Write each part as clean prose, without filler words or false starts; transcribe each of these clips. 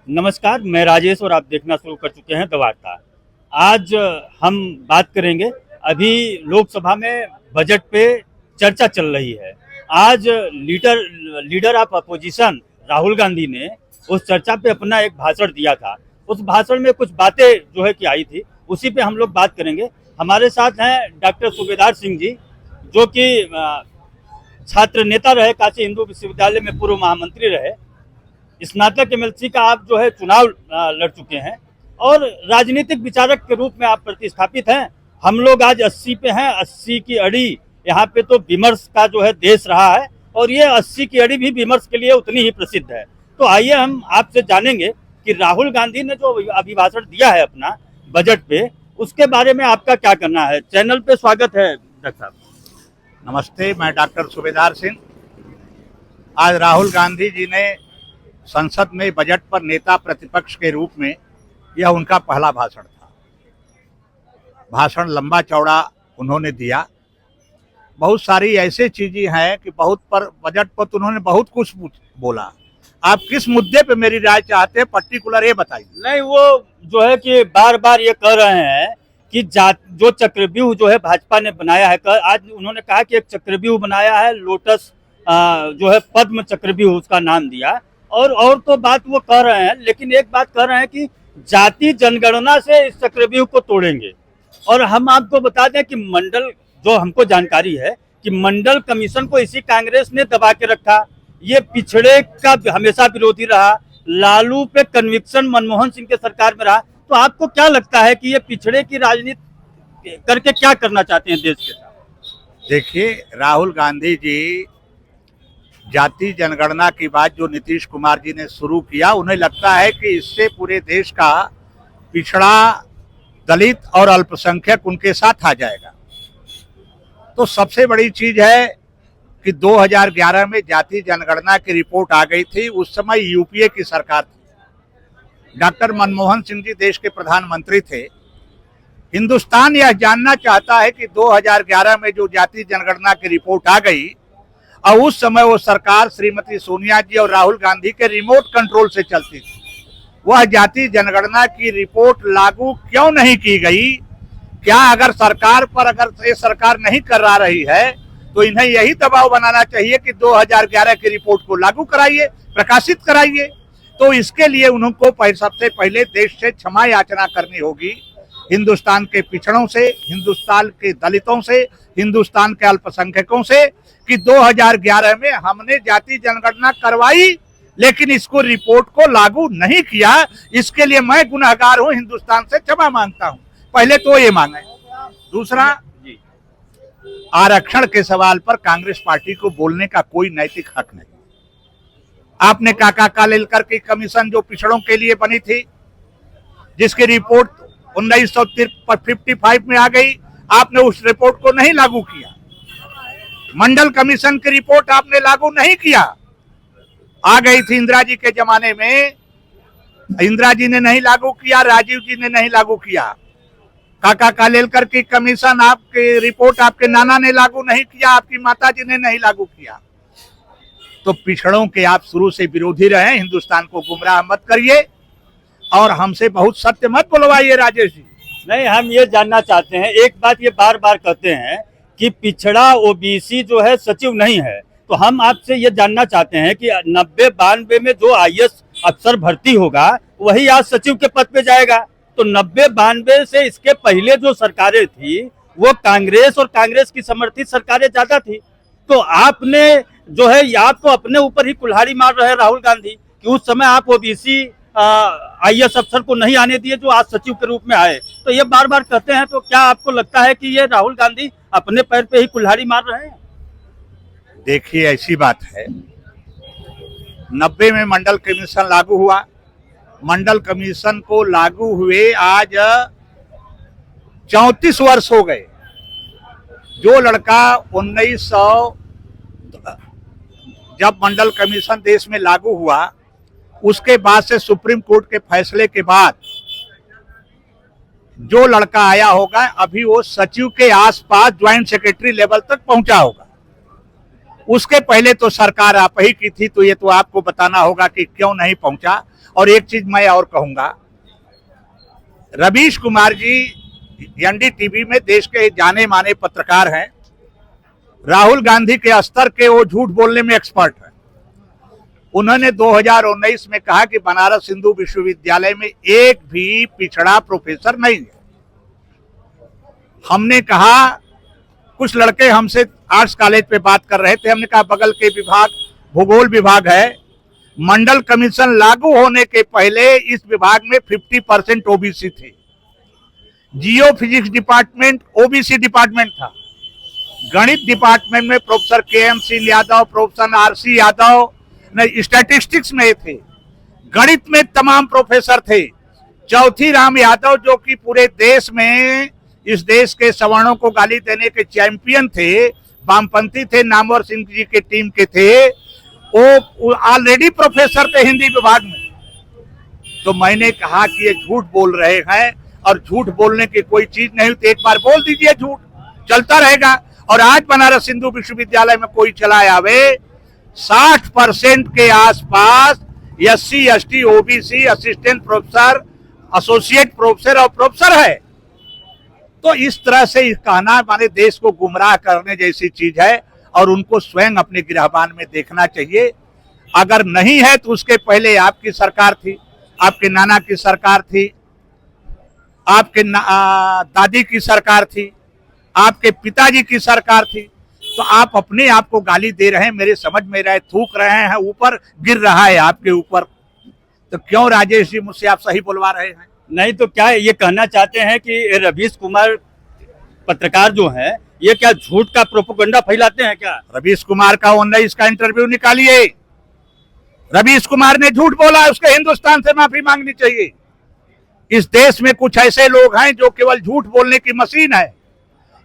नमस्कार, मैं राजेश और आप देखना शुरू कर चुके हैं द वार्ता। आज हम बात करेंगे, अभी लोकसभा में बजट पे चर्चा चल रही है। आज leader of opposition Rahul Gandhi ने उस चर्चा पे अपना एक भाषण दिया था। उस भाषण में कुछ बातें जो है कि आई थी, उसी पे हम लोग बात करेंगे। हमारे साथ हैं डॉक्टर सूबेदार सिंह जी, जो कि छात्र नेता रहे, काशी हिंदू विश्वविद्यालय में पूर्व महामंत्री रहे, स्नातक एमएलसी का आप जो है चुनाव लड़ चुके हैं और राजनीतिक विचारक के रूप में आप प्रतिस्थापित हैं। हम लोग आज 80 पे हैं, 80 की अड़ी यहाँ पे तो विमर्श का जो है देश रहा है और ये 80 की अड़ी भी विमर्श के लिए उतनी ही प्रसिद्ध है। तो आइए हम आपसे जानेंगे कि राहुल गांधी ने जो अभिभाषण दिया है अपना बजट पे, उसके बारे में आपका क्या करना है। चैनल पे स्वागत है डॉक्टर साहब। नमस्ते, मैं डॉक्टर सूबेदार सिंह। आज राहुल गांधी जी ने संसद में बजट पर नेता प्रतिपक्ष के रूप में यह उनका पहला भाषण था। भाषण लंबा चौड़ा उन्होंने दिया। बहुत सारी ऐसी चीजें हैं कि बजट पर तो उन्होंने बहुत कुछ बोला। आप किस मुद्दे पे मेरी राय चाहते हैं, पर्टिकुलर ये बताइए। नहीं, वो जो है कि बार बार ये कह रहे हैं कि जो चक्रव्यूह जो है भाजपा ने बनाया है, आज उन्होंने कहा कि एक चक्रव्यूह बनाया है, लोटस जो है पद्म चक्रव्यूह उसका नाम दिया। और तो बात वो कह रहे हैं, लेकिन एक बात कह रहे हैं कि जाति जनगणना से इस चक्रव्यूह को तोड़ेंगे। और हम आपको बता दें कि मंडल, जो हमको जानकारी है कि मंडल कमीशन को इसी कांग्रेस ने दबा के रखा। ये पिछड़े का हमेशा विरोधी रहा, लालू पे कन्विक्शन मनमोहन सिंह के सरकार में रहा। तो आपको क्या लगता है कि ये पिछड़े की राजनीति करके क्या करना चाहते हैं देश के साथ? देखिए, राहुल गांधी जी जाति जनगणना की बात जो नीतीश कुमार जी ने शुरू किया, उन्हें लगता है कि इससे पूरे देश का पिछड़ा, दलित और अल्पसंख्यक उनके साथ आ जाएगा। तो सबसे बड़ी चीज है कि 2011 में जाति जनगणना की रिपोर्ट आ गई थी। उस समय यूपीए की सरकार थी, डॉक्टर मनमोहन सिंह जी देश के प्रधानमंत्री थे। हिंदुस्तान यह जानना चाहता है कि 2011 में जो जाति जनगणना की रिपोर्ट आ गई और उस समय वो सरकार श्रीमती सोनिया जी और राहुल गांधी के रिमोट कंट्रोल से चलती थी, वह जाति जनगणना की रिपोर्ट लागू क्यों नहीं की गई? क्या अगर ये सरकार नहीं करा रही है तो इन्हें यही दबाव बनाना चाहिए कि 2011 की रिपोर्ट को लागू कराइए, प्रकाशित कराइए। तो इसके लिए उनको सबसे पहले देश से क्षमा याचना करनी होगी, हिंदुस्तान के पिछड़ों से, हिंदुस्तान के दलितों से, हिंदुस्तान के अल्पसंख्यकों से, कि 2011 में हमने जाति जनगणना करवाई लेकिन इसको रिपोर्ट को लागू नहीं किया। इसके लिए मैं गुनहगार हूं, हिंदुस्तान से क्षमा मांगता हूं। पहले तो ये मांगे। दूसरा, आरक्षण के सवाल पर कांग्रेस पार्टी को बोलने का कोई नैतिक हक नहीं। आपने काका कालेलकर की कमीशन जो पिछड़ों के लिए बनी थी, जिसकी रिपोर्ट 1955 में आ गई, आपने उस रिपोर्ट को नहीं लागू किया। मंडल कमीशन की रिपोर्ट आपने लागू नहीं किया। आ गई थी इंदिरा जी के जमाने में, इंदिरा जी ने नहीं लागू किया, राजीव जी ने नहीं लागू किया। काका कालेलकर की कमीशन, आपकी रिपोर्ट आपके नाना ने लागू नहीं किया, आपकी माता जी ने नहीं लागू किया। तो पिछड़ों के आप शुरू से विरोधी रहे, हिंदुस्तान को गुमराह मत करिए और हमसे बहुत सत्य मत बुलवाइए राजेश जी। नहीं, हम ये जानना चाहते हैं, एक बात ये बार बार कहते हैं कि पिछड़ा ओबीसी जो है सचिव नहीं है। तो हम आपसे ये जानना चाहते हैं कि 90-92 में जो आईएएस अफसर भर्ती होगा वही आज सचिव के पद पे जाएगा। तो 90-92 से इसके पहले जो सरकारें थी वो कांग्रेस और कांग्रेस की समर्थित सरकारें ज्यादा थी। तो आपने जो है, आप तो अपने ऊपर ही कुल्हाड़ी मार रहे हैं राहुल गांधी कि उस समय आप ओबीसी आईएएस अफसर को नहीं आने दिए जो आज सचिव के रूप में आए। तो ये बार बार कहते हैं, तो क्या आपको लगता है कि ये राहुल गांधी अपने पैर पे ही कुल्हाड़ी मार रहे हैं? देखिए, ऐसी बात है, 90 में मंडल कमीशन लागू हुआ। मंडल कमीशन को लागू हुए आज 34 वर्ष हो गए। जो लड़का 1900 जब मंडल कमीशन देश में लागू हुआ, उसके बाद से सुप्रीम कोर्ट के फैसले के बाद जो लड़का आया होगा, अभी वो सचिव के आसपास ज्वाइंट सेक्रेटरी लेवल तक पहुंचा होगा। उसके पहले तो सरकार आप ही की थी, तो ये तो आपको बताना होगा कि क्यों नहीं पहुंचा। और एक चीज मैं और कहूंगा, रवीश कुमार जी एनडीटीवी में देश के जाने माने पत्रकार हैं। राहुल गांधी के स्तर के वो झूठ बोलने में एक्सपर्ट हैं। उन्होंने 2019 में कहा कि बनारस हिंदू विश्वविद्यालय में एक भी पिछड़ा प्रोफेसर नहीं है। हमने कहा, कुछ लड़के हमसे आर्ट्स कॉलेज पे बात कर रहे थे, हमने कहा बगल के विभाग भूगोल विभाग है, मंडल कमीशन लागू होने के पहले इस विभाग में 50% ओबीसी थे। जियो फिजिक्स डिपार्टमेंट ओबीसी डिपार्टमेंट था। गणित डिपार्टमेंट में professor KM Singh Yadav, professor RC Yadav statistics में थे। गणित में तमाम प्रोफेसर थे। चौथी राम यादव जो कि पूरे देश में इस देश के सवर्णों को गाली देने के चैंपियन थे, वामपंथी थे, नामवर सिंह जी के टीम के थे, वो ऑलरेडी प्रोफेसर थे हिंदी विभाग में। तो मैंने कहा कि ये झूठ बोल रहे हैं, और झूठ बोलने की कोई चीज नहीं, तो एक बार बोल दीजिए, झूठ चलता रहेगा। और आज बनारस हिंदू विश्वविद्यालय में कोई चला आवे, 60% के आसपास SC ST OBC assistant professor, associate professor और प्रोफेसर है। तो इस तरह से कहना माने देश को गुमराह करने जैसी चीज है, और उनको स्वयं अपने गिरहबान में देखना चाहिए। अगर नहीं है तो उसके पहले आपकी सरकार थी, आपके नाना की सरकार थी, आपके दादी की सरकार थी, आपके पिताजी की सरकार थी। तो आप अपने आप को गाली दे रहे हैं, मेरे समझ में रहे, थूक रहे हैं, ऊपर गिर रहा है आपके ऊपर। तो क्यों राजेश जी मुझसे आप सही बुलवा रहे हैं? नहीं तो क्या ये कहना चाहते हैं कि रवीश कुमार पत्रकार जो हैं, ये क्या झूठ का प्रोपेगेंडा फैलाते हैं क्या? रवीश कुमार का 19 का इंटरव्यू निकालिए। रवीश कुमार ने झूठ बोला, उसके हिंदुस्तान से माफी मांगनी चाहिए। इस देश में कुछ ऐसे लोग हैं जो केवल झूठ बोलने की मशीन है।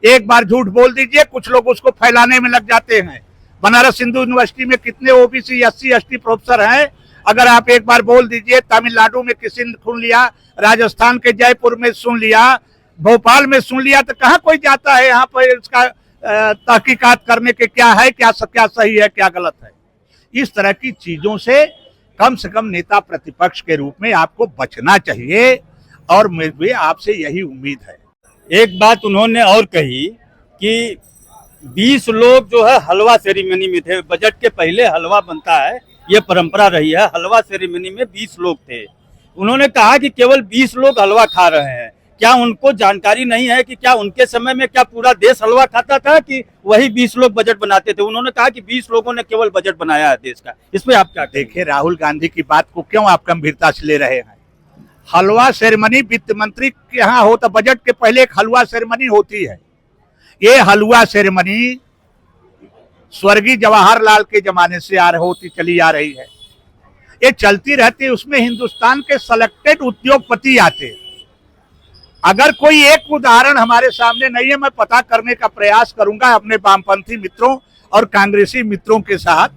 एक बार झूठ बोल दीजिए, कुछ लोग उसको फैलाने में लग जाते हैं। बनारस हिंदू यूनिवर्सिटी में कितने ओबीसी SC ST प्रोफेसर हैं, अगर आप एक बार बोल दीजिए, तमिलनाडु में किसी ने सुन लिया, राजस्थान के जयपुर में सुन लिया, भोपाल में सुन लिया, तो कहाँ कोई जाता है यहाँ पर इसका तहकीकात करने के क्या है, क्या सही है, क्या गलत है। इस तरह की चीजों से कम नेता प्रतिपक्ष के रूप में आपको बचना चाहिए, और मुझे आपसे यही उम्मीद है। एक बात उन्होंने और कही कि 20 लोग जो है हलवा सेरेमनी में थे। बजट के पहले हलवा बनता है, ये परंपरा रही है। हलवा सेरेमनी में 20 लोग थे। उन्होंने कहा कि केवल 20 लोग हलवा खा रहे हैं। क्या उनको जानकारी नहीं है कि क्या उनके समय में क्या पूरा देश हलवा खाता था, कि वही 20 लोग बजट बनाते थे? उन्होंने कहा कि 20 लोगों ने केवल बजट बनाया है देश का। इसमें आप क्या देखिए, राहुल गांधी की बात को क्यों आप गंभीरता से ले रहे हैं? हलवा सेरेमनी वित्त मंत्री के यहाँ होता, बजट के पहले एक हलवा सेरेमनी होती है। ये हलवा सेरेमनी स्वर्गीय जवाहरलाल के जमाने से होती चली आ रही है, ये चलती रहती है। उसमें हिंदुस्तान के सिलेक्टेड उद्योगपति आते हैं। अगर कोई एक उदाहरण हमारे सामने नहीं है, मैं पता करने का प्रयास करूंगा अपने वामपंथी मित्रों और कांग्रेसी मित्रों के साथ,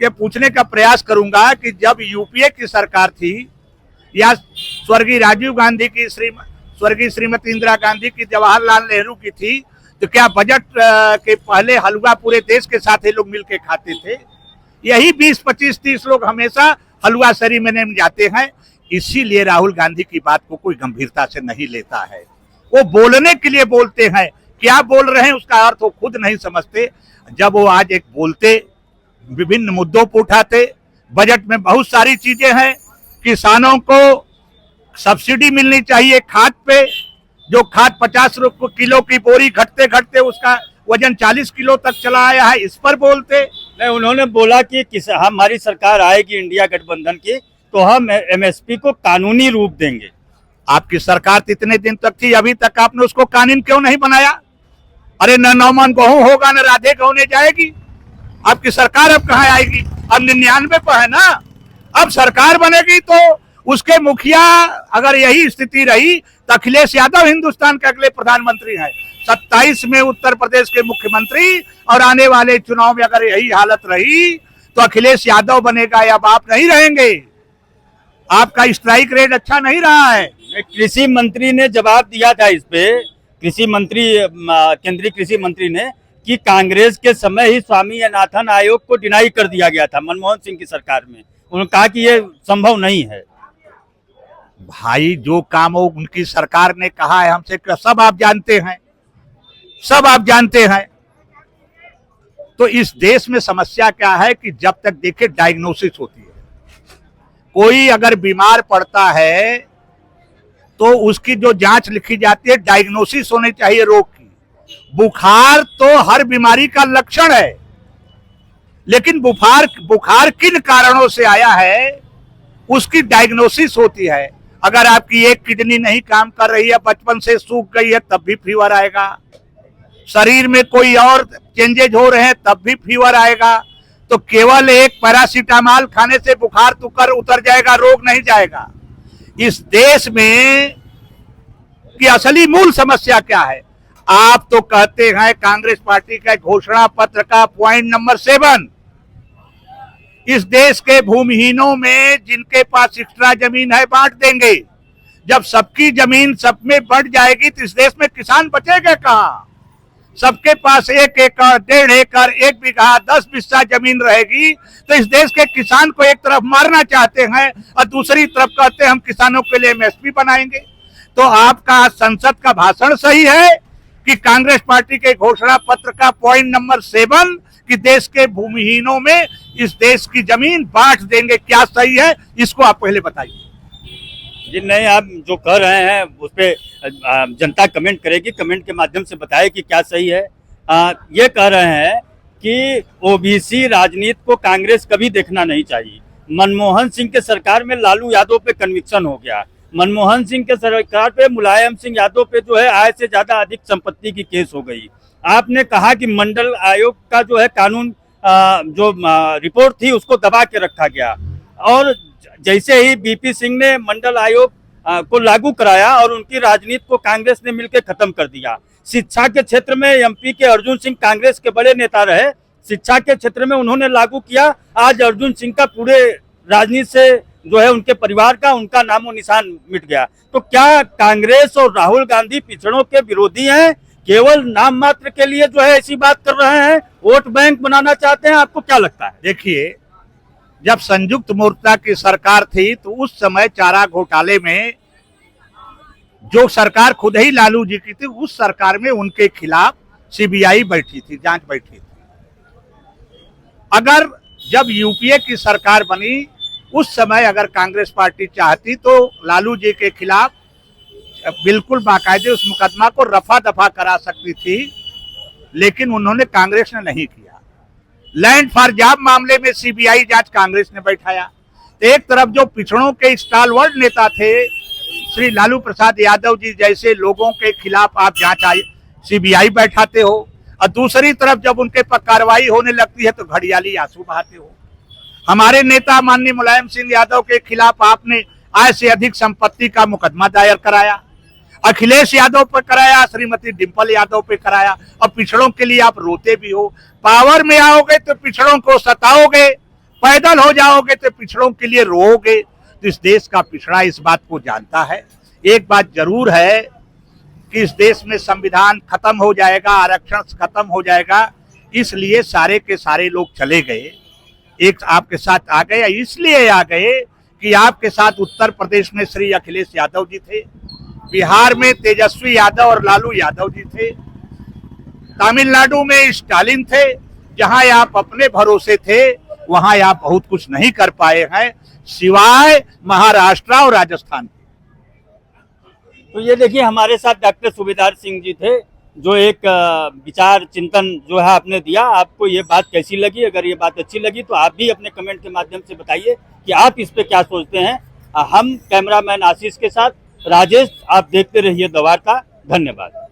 ये पूछने का प्रयास करूंगा कि जब यूपीए की सरकार थी, या स्वर्गीय राजीव गांधी की, स्वर्गीय श्रीमती इंदिरा गांधी की, जवाहरलाल नेहरू की थी, तो क्या बजट के पहले हलवा पूरे देश के साथ ही लोग मिलकर खाते थे? यही 20, 25, 30 लोग हमेशा हलवा सेरेमनी में जाते हैं। इसीलिए राहुल गांधी की बात को कोई गंभीरता से नहीं लेता है। वो बोलने के लिए बोलते हैं, क्या बोल रहे हैं उसका अर्थ वो खुद नहीं समझते। जब वो आज एक बोलते, विभिन्न मुद्दों पर उठाते, बजट में बहुत सारी चीजें हैं। किसानों को सब्सिडी मिलनी चाहिए खाद पे, जो खाद 50 रुपये किलो की बोरी घटते घटते उसका वजन 40 किलो तक चला आया है, इस पर बोलते नहीं। उन्होंने बोला कि हमारी सरकार आएगी इंडिया गठबंधन की, तो हम MSP को कानूनी रूप देंगे। आपकी सरकार इतने दिन तक थी, अभी तक आपने उसको कानून क्यों नहीं बनाया? अरे न 9 मन गेहूं होगा, न राधे गौने जाएगी। आपकी सरकार अब कहाँ आएगी? अब 99 पर है ना। अब सरकार बनेगी तो उसके मुखिया, अगर यही स्थिति रही तो अखिलेश यादव हिंदुस्तान के अगले प्रधानमंत्री हैं। 27 में उत्तर प्रदेश के मुख्यमंत्री, और आने वाले चुनाव में अगर यही हालत रही तो अखिलेश यादव बनेगा, या आप नहीं रहेंगे। आपका स्ट्राइक रेट अच्छा नहीं रहा है। कृषि मंत्री ने जवाब दिया था इस पे, कृषि मंत्री, केंद्रीय कृषि मंत्री ने कि कांग्रेस के समय ही स्वामीनाथन आयोग को डिनाई कर दिया गया था मनमोहन सिंह की सरकार में। उन्होंने कहा कि ये संभव नहीं है। भाई जो काम हो उनकी सरकार ने कहा है हमसे, सब आप जानते हैं, सब आप जानते हैं। तो इस देश में समस्या क्या है कि जब तक देखे डायग्नोसिस होती है, कोई अगर बीमार पड़ता है तो उसकी जो जांच लिखी जाती है डायग्नोसिस होनी चाहिए रोग की। बुखार तो हर बीमारी का लक्षण है, लेकिन बुखार किन कारणों से आया है उसकी डायग्नोसिस होती है। अगर आपकी एक किडनी नहीं काम कर रही है, बचपन से सूख गई है, तब भी फीवर आएगा। शरीर में कोई और चेंजेज हो रहे हैं तब भी फीवर आएगा। तो केवल एक पैरासीटामोल खाने से बुखार तुकर उतर जाएगा, रोग नहीं जाएगा। इस देश में की असली मूल समस्या क्या है? आप तो कहते हैं कांग्रेस पार्टी का घोषणा पत्र का पॉइंट नंबर 7, इस देश के भूमिहीनों में जिनके पास एक्स्ट्रा जमीन है बांट देंगे। जब सबकी जमीन सब में बढ़ जाएगी तो इस देश में किसान बचेगा कहां? सबके पास 1 एकड़, 1.5 एकड़, 1 बीघा, 10 बिस्सा जमीन रहेगी तो इस देश के किसान को एक तरफ मारना चाहते हैं और दूसरी तरफ कहते हैं हम किसानों के लिए एमएसपी बनाएंगे। तो आपका संसद का भाषण सही है कि कांग्रेस पार्टी के घोषणा पत्र का पॉइंट नंबर 7 कि देश के भूमिहीनों में इस देश की जमीन बांट देंगे, क्या सही है? इसको आप पहले बताइए। जी नहीं, आप जो कह रहे हैं उस पर जनता कमेंट करेगी, कमेंट के माध्यम से बताए कि क्या सही है। ये कह रहे हैं कि ओबीसी राजनीति को कांग्रेस कभी देखना नहीं चाहिए। मनमोहन सिंह के सरकार में लालू यादव पे कन्विक्शन हो गया, मनमोहन सिंह के सरकार पे मुलायम सिंह यादव पे जो है आय से ज्यादा अधिक संपत्ति की केस हो गई। आपने कहा कि मंडल आयोग का जो है कानून जो रिपोर्ट थी उसको दबा के रखा गया, और जैसे ही बीपी सिंह ने मंडल आयोग को लागू कराया और उनकी राजनीति को कांग्रेस ने मिलकर खत्म कर दिया। शिक्षा के क्षेत्र में एमपी के अर्जुन सिंह कांग्रेस के बड़े नेता रहे, शिक्षा के क्षेत्र में उन्होंने लागू किया। आज अर्जुन सिंह का पूरे राजनीति से जो है उनके परिवार का, उनका नामो निशान मिट गया। तो क्या कांग्रेस और राहुल गांधी पिछड़ों के विरोधी हैं? केवल नाम मात्र के लिए जो है ऐसी बात कर रहे हैं, वोट बैंक बनाना चाहते हैं? आपको क्या लगता है? देखिए, जब संयुक्त मोर्चा की सरकार थी तो उस समय चारा घोटाले में जो सरकार खुद ही लालू जी की थी, उस सरकार में उनके खिलाफ सीबीआई बैठी थी, जांच बैठी थी। अगर जब यूपीए की सरकार बनी उस समय अगर कांग्रेस पार्टी चाहती तो लालू जी के खिलाफ बिल्कुल बाकायदे उस मुकदमा को रफा दफा करा सकती थी, लेकिन उन्होंने, कांग्रेस ने नहीं किया। लैंड फॉर जॉब मामले में सीबीआई जांच कांग्रेस ने बैठाया। तो एक तरफ जो पिछड़ों के स्टालवर्ड नेता थे श्री लालू प्रसाद यादव जी जैसे लोगों के खिलाफ आप जांच सीबीआई बैठाते हो, और दूसरी तरफ जब उनके पर कार्रवाई होने लगती है तो घड़ियाली आंसू बहाते हो। हमारे नेता माननीय मुलायम सिंह यादव के खिलाफ आपने आय से अधिक संपत्ति का मुकदमा दायर कराया, अखिलेश यादव पे कराया, श्रीमती डिंपल यादव पे कराया, और पिछड़ों के लिए आप रोते भी हो। पावर में आओगे तो पिछड़ों को सताओगे, पैदल हो जाओगे तो पिछड़ों के लिए रोओगे। तो इस देश का पिछड़ा इस बात को जानता है। एक बात जरूर है कि इस देश में संविधान खत्म हो जाएगा, आरक्षण खत्म हो जाएगा, इसलिए सारे के सारे लोग चले गए, एक आपके साथ आ गए। इसलिए आ गए कि आपके साथ उत्तर प्रदेश में श्री अखिलेश यादव जी थे, बिहार में तेजस्वी यादव और लालू यादव जी थे, तमिलनाडु में स्टालिन थे। जहां आप अपने भरोसे थे वहां आप बहुत कुछ नहीं कर पाए हैं, सिवाय महाराष्ट्र और राजस्थान। तो ये देखिए, हमारे साथ डॉक्टर सूबेदार सिंह जी थे, जो एक विचार चिंतन जो है आपने दिया। आपको ये बात कैसी लगी? अगर ये बात अच्छी लगी तो आप भी अपने कमेंट के माध्यम से बताइए कि आप इस पे क्या सोचते हैं। हम कैमरामैन आशीष के साथ राजेश, आप देखते रहिए द वार्ता। धन्यवाद।